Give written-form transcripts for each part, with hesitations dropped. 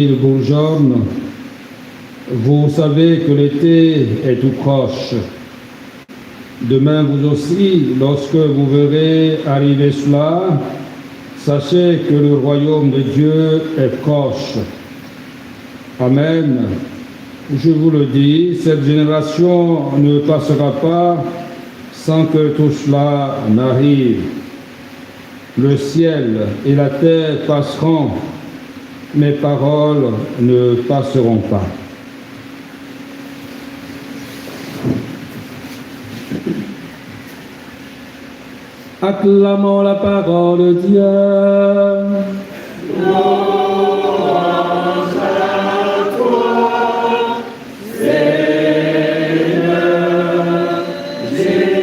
Le bourgeonne, vous savez que l'été est tout proche. Demain vous aussi, lorsque vous verrez arriver cela, sachez que le royaume de Dieu est proche. Amen. Je vous le dis, cette génération ne passera pas sans que tout cela n'arrive. Le ciel et la terre passeront, mes paroles ne passeront pas. Acclamons la parole de Dieu. Louange à toi, Seigneur Jésus.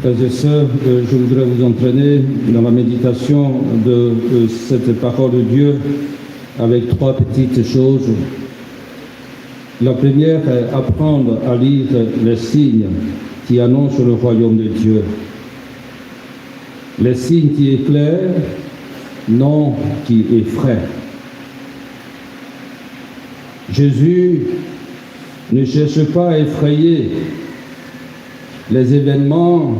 Frères et sœurs, je voudrais vous entraîner dans la méditation de cette parole de Dieu avec trois petites choses. La première est apprendre à lire les signes qui annoncent le royaume de Dieu. Les signes qui éclairent, non qui effraient. Jésus ne cherche pas à effrayer. Les événements,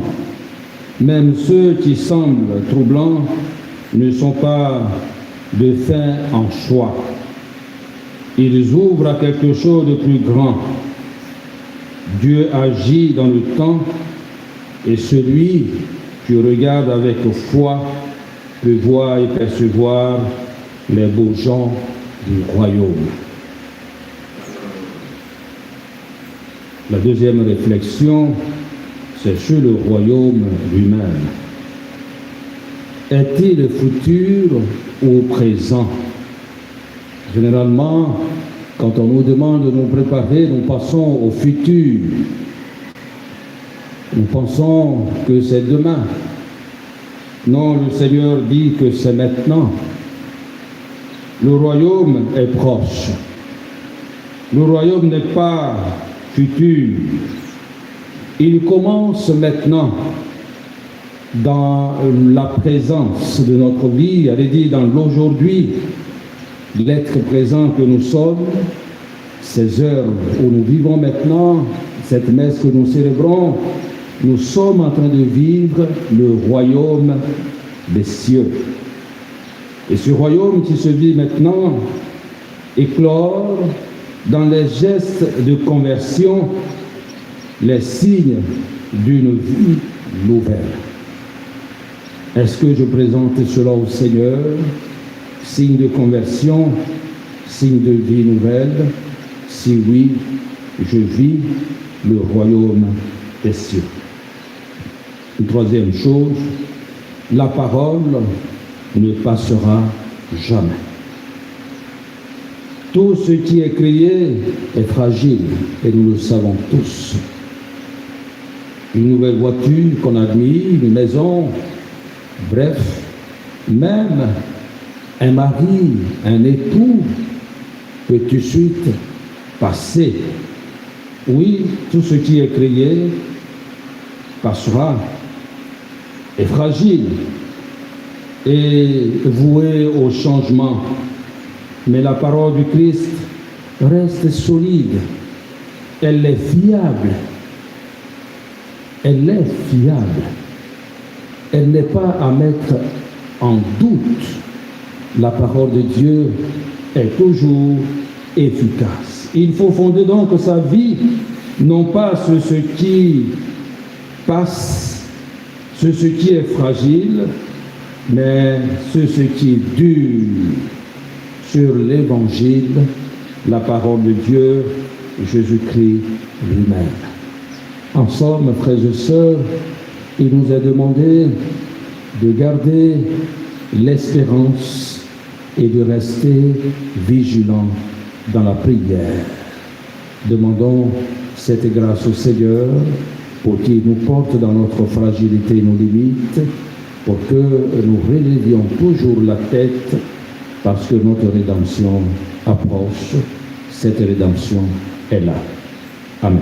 même ceux qui semblent troublants, ne sont pas de fin en soi. Ils ouvrent à quelque chose de plus grand. Dieu agit dans le temps et celui qui regarde avec foi peut voir et percevoir les beaux gens du royaume. La deuxième réflexion, c'est sur le royaume lui-même. Est-il futur ou présent? Généralement, quand on nous demande de nous préparer, nous passons au futur. Nous pensons que c'est demain. Non, le Seigneur dit que c'est maintenant. Le royaume est proche. Le royaume n'est pas futur. Il commence maintenant dans la présence de notre vie, elle est dit dans l'aujourd'hui. L'être présent que nous sommes, ces heures où nous vivons maintenant, cette messe que nous célébrons, nous sommes en train de vivre le royaume des cieux. Et ce royaume qui se vit maintenant éclore dans les gestes de conversion les signes d'une vie nouvelle. Est-ce que je présente cela au Seigneur? Signe de conversion, signe de vie nouvelle. Si oui, je vis le royaume des cieux. Une troisième chose, la parole ne passera jamais. Tout ce qui est créé est fragile et nous le savons tous. Une nouvelle voiture qu'on admire, une maison, bref, même un mari, un époux peut tout de suite passer. Oui, tout ce qui est créé passera, est fragile et voué au changement. Mais la parole du Christ reste solide. Elle est fiable. Elle est fiable. Elle n'est pas à mettre en doute. La parole de Dieu est toujours efficace. Il faut fonder donc sa vie, non pas sur ce qui passe, sur ce qui est fragile, mais sur ce qui dure, sur l'Évangile, la parole de Dieu, Jésus-Christ lui-même. En somme, frères et sœurs, il nous est demandé de garder l'espérance et de rester vigilants dans la prière. Demandons cette grâce au Seigneur pour qu'il nous porte dans notre fragilité et nos limites, pour que nous relévions toujours la tête parce que notre rédemption approche. Cette rédemption est là. Amen.